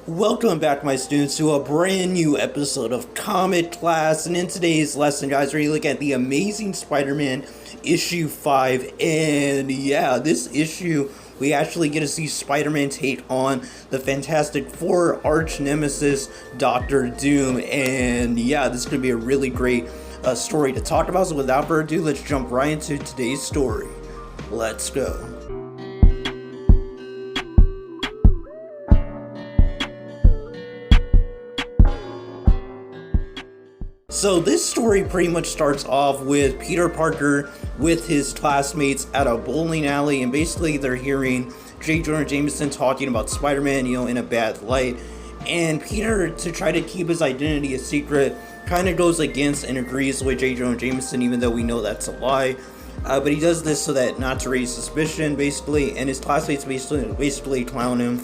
Welcome back, my students, to a brand new episode of Comic Class. And in today's lesson, guys, we're going to look at the Amazing Spider-Man issue 5. And yeah, this issue, we actually get to see Spider-Man take on the Fantastic Four arch nemesis, Dr. Doom. And yeah, this is going to be a really great story to talk about. So without further ado, let's jump right into today's story. Let's go. So this story pretty much starts off with Peter Parker with his classmates at a bowling alley, and basically they're hearing J. Jonah Jameson talking about Spider-Man, in a bad light. And Peter, to try to keep his identity a secret, kind of goes against and agrees with J. Jonah Jameson, even though we know that's a lie. But he does this so that not to raise suspicion, basically, and his classmates basically clown him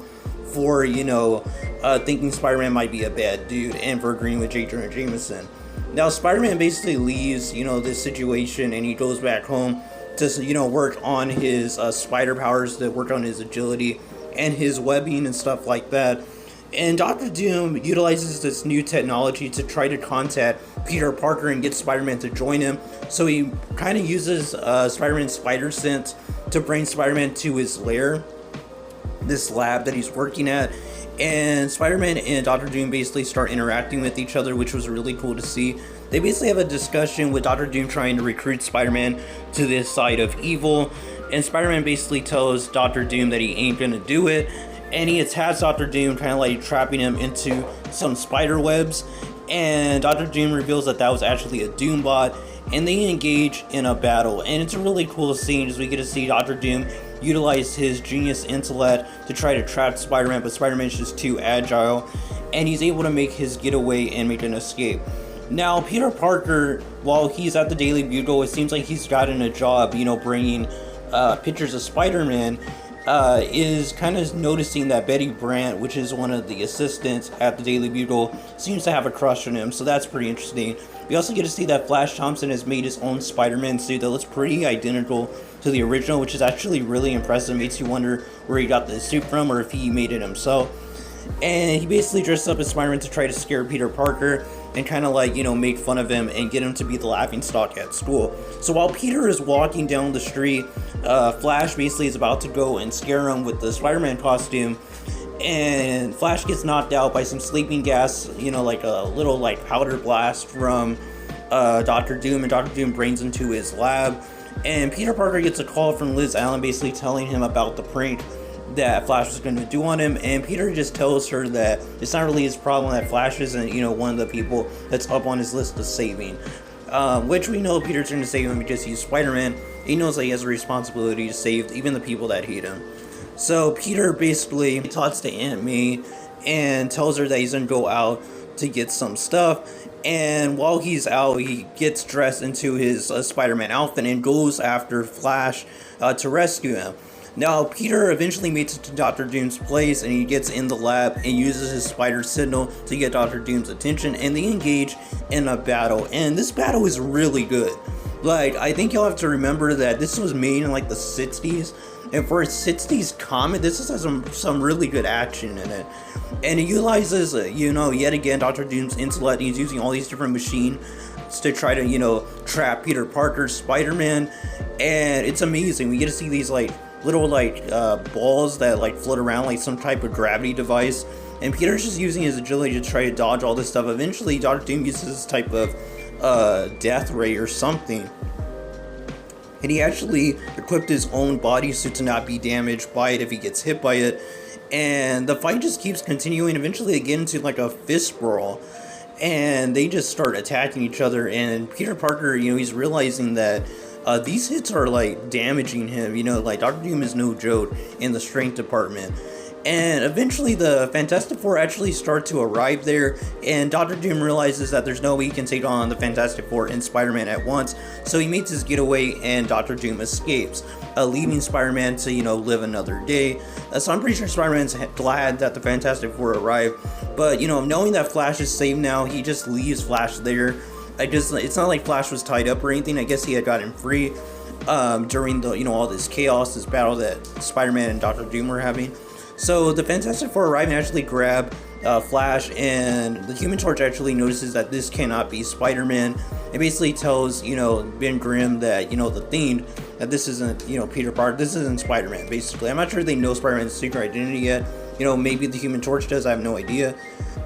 for, thinking Spider-Man might be a bad dude, and for agreeing with J. Jonah Jameson. Now, Spider-Man basically leaves, this situation, and he goes back home to, work on his spider powers, to work on his agility and his webbing and stuff like that. And Dr. Doom utilizes this new technology to try to contact Peter Parker and get Spider-Man to join him. So he kind of uses Spider-Man's spider sense to bring Spider-Man to his lair, this lab that he's working at. And Spider-Man and Dr. Doom basically start interacting with each other, which was really cool to see. They basically have a discussion with Dr. Doom trying to recruit Spider-Man to this side of evil. And Spider-Man basically tells Dr. Doom that he ain't gonna do it. And he attacks Dr. Doom, kind of like trapping him into some spider webs. And Dr. Doom reveals that that was actually a Doom bot. And they engage in a battle. And it's a really cool scene as we get to see Dr. Doom utilize his genius intellect to try to trap Spider-Man, but Spider-Man's just too agile, and he's able to make his getaway and make an escape. Now, Peter Parker, while he's at the Daily Bugle, it seems like he's gotten a job, bringing pictures of Spider-Man, is kind of noticing that Betty Brant, which is one of the assistants at the Daily Bugle, seems to have a crush on him, so that's pretty interesting. We also get to see that Flash Thompson has made his own Spider-Man suit that looks pretty identical to the original, which is actually really impressive. Makes you wonder where he got the suit from or if he made it himself. And he basically dressed up as Spider-Man to try to scare Peter Parker and kind of like, make fun of him and get him to be the laughingstock at school. So while Peter is walking down the street, Flash basically is about to go and scare him with the Spider-Man costume. And Flash gets knocked out by some sleeping gas, like a little powder blast from Dr. Doom, and Dr. Doom brings him to his lab. And Peter Parker gets a call from Liz Allen basically telling him about the prank that Flash was going to do on him, and Peter just tells her that it's not really his problem, that Flash isn't, one of the people that's up on his list of saving. Which we know Peter's going to save him because he's Spider-Man. He knows that he has a responsibility to save even the people that hate him. So Peter basically talks to Aunt May and tells her that he's going to go out to get some stuff. And while he's out, he gets dressed into his Spider-Man outfit and goes after Flash to rescue him. Now, Peter eventually makes it to Dr. Doom's place, and he gets in the lab and uses his spider signal to get Dr. Doom's attention, and they engage in a battle. And this battle is really good. I think you'll have to remember that this was made in the 60s. And for a 60s comic, this has some really good action in it. And it utilizes, yet again, Dr. Doom's intellect. He's using all these different machines to try to, trap Peter Parker's Spider-Man. And it's amazing. We get to see these, little, balls that, float around like some type of gravity device. And Peter's just using his agility to try to dodge all this stuff. Eventually, Dr. Doom uses this type of death ray or something. And he actually equipped his own bodysuit to not be damaged by it if he gets hit by it. And the fight just keeps continuing. Eventually they get into a fist brawl. And they just start attacking each other. And Peter Parker, he's realizing that these hits are damaging him. Dr. Doom is no joke in the strength department. And eventually the Fantastic Four actually start to arrive there, and Dr. Doom realizes that there's no way he can take on the Fantastic Four and Spider-Man at once, so he makes his getaway and Dr. Doom escapes, leaving Spider-Man to, live another day. So I'm pretty sure Spider-Man's glad that the Fantastic Four arrived, but, knowing that Flash is safe now, he just leaves Flash there. It's not like Flash was tied up or anything. I guess he had gotten free during the, all this chaos, this battle that Spider-Man and Dr. Doom were having. So the Fantastic Four arrive and actually grab Flash, and the Human Torch actually notices that this cannot be Spider-Man. It basically tells, Ben Grimm that, the Fiend, that this isn't, Peter Parker, this isn't Spider-Man, basically. I'm not sure they know Spider-Man's secret identity yet. Maybe the Human Torch does, I have no idea.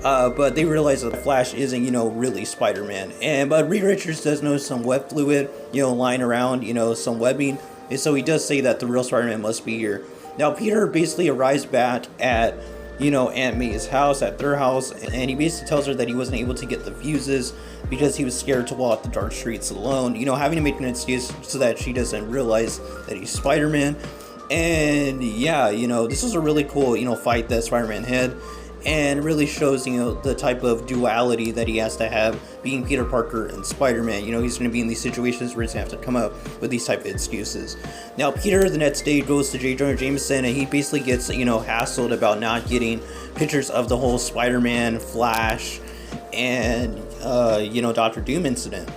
But they realize that the Flash isn't, really Spider-Man. But Reed Richards does notice some web fluid, lying around, some webbing. And so he does say that the real Spider-Man must be here. Now, Peter basically arrives back at, Aunt May's house, at their house, and he basically tells her that he wasn't able to get the fuses because he was scared to walk the dark streets alone, having to make an excuse so that she doesn't realize that he's Spider-Man. And yeah, this was a really cool, fight that Spider-Man had, and really shows, the type of duality that he has to have being Peter Parker and Spider-Man. He's going to be in these situations where he's going to have to come up with these type of excuses. Now, Peter the next day goes to J. Jonah Jameson, and he basically gets, hassled about not getting pictures of the whole Spider-Man, Flash, and, Dr. Doom incident.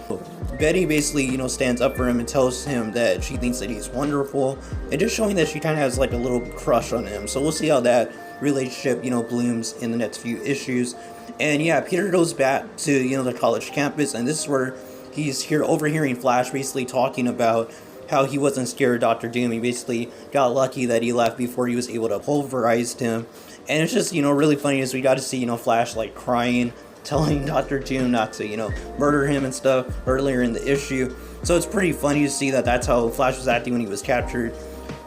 Betty basically, stands up for him and tells him that she thinks that he's wonderful, and just showing that she kind of has like a little crush on him. So we'll see how that relationship, blooms in the next few issues. And yeah, Peter goes back to, the college campus, and this is where he's overhearing Flash basically talking about how he wasn't scared of Dr. Doom. He basically got lucky that he left before he was able to pulverize him. And it's just, really funny as we got to see, Flash like crying, telling Dr. Doom not to, murder him and stuff earlier in the issue. So it's pretty funny to see that that's how Flash was acting when he was captured.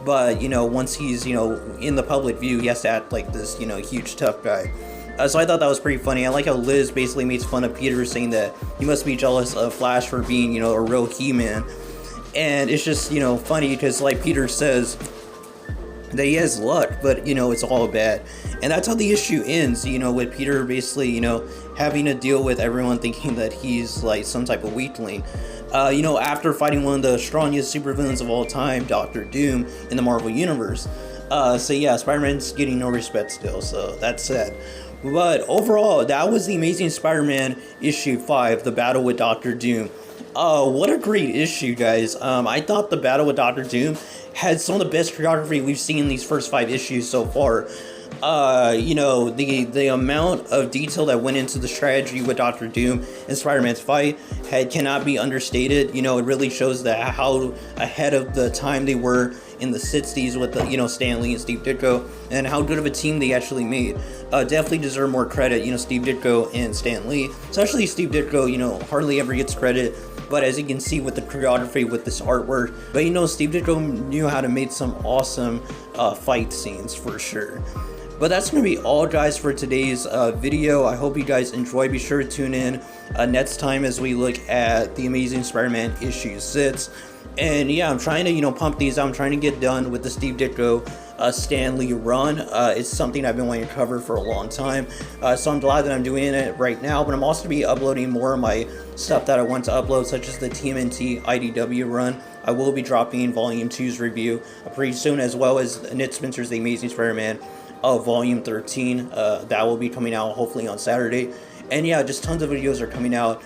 But, once he's, in the public view, he has to act like this, huge tough guy. So I thought that was pretty funny. I like how Liz basically makes fun of Peter, saying that he must be jealous of Flash for being, a real He-Man. And it's just, funny because, like Peter says, that he has luck, but, it's all bad. And that's how the issue ends, with Peter basically, having to deal with everyone thinking that he's, like, some type of weakling. After fighting one of the strongest supervillains of all time, Dr. Doom, in the Marvel Universe. So yeah, Spider-Man's getting no respect still, so that's sad. But overall, that was the Amazing Spider-Man issue 5, The Battle with Dr. Doom. What a great issue, guys. I thought The Battle with Dr. Doom had some of the best choreography we've seen in these first 5 issues so far. The amount of detail that went into the strategy with Dr. Doom and Spider-Man's fight cannot be understated. It really shows that how ahead of the time they were in the 60s with the, Stan Lee and Steve Ditko, and how good of a team they actually made. Definitely deserve more credit, Steve Ditko and Stan Lee. Especially Steve Ditko, hardly ever gets credit. But as you can see with the choreography, with this artwork, but Steve Ditko knew how to make some awesome fight scenes for sure. But that's going to be all, guys, for today's video. I hope you guys enjoy. Be sure to tune in next time as we look at The Amazing Spider-Man issue 6. And yeah, I'm trying to, pump these out. I'm trying to get done with the Steve Ditko Stan Lee run. It's something I've been wanting to cover for a long time. So I'm glad that I'm doing it right now. But I'm also going to be uploading more of my stuff that I want to upload, such as the TMNT IDW run. I will be dropping Volume 2's review pretty soon, as well as Nick Spencer's The Amazing Spider-Man Volume 13. That will be coming out hopefully on Saturday. And yeah, just tons of videos are coming out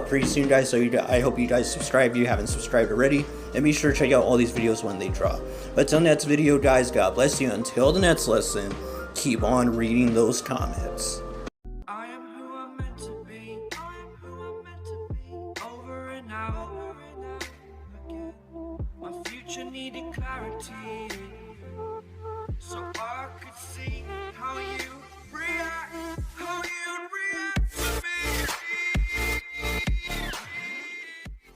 pretty soon, guys. So I hope you guys subscribe if you haven't subscribed already. And be sure to check out all these videos when they drop. But till next video, guys, God bless you. Until the next lesson, keep on reading those comments.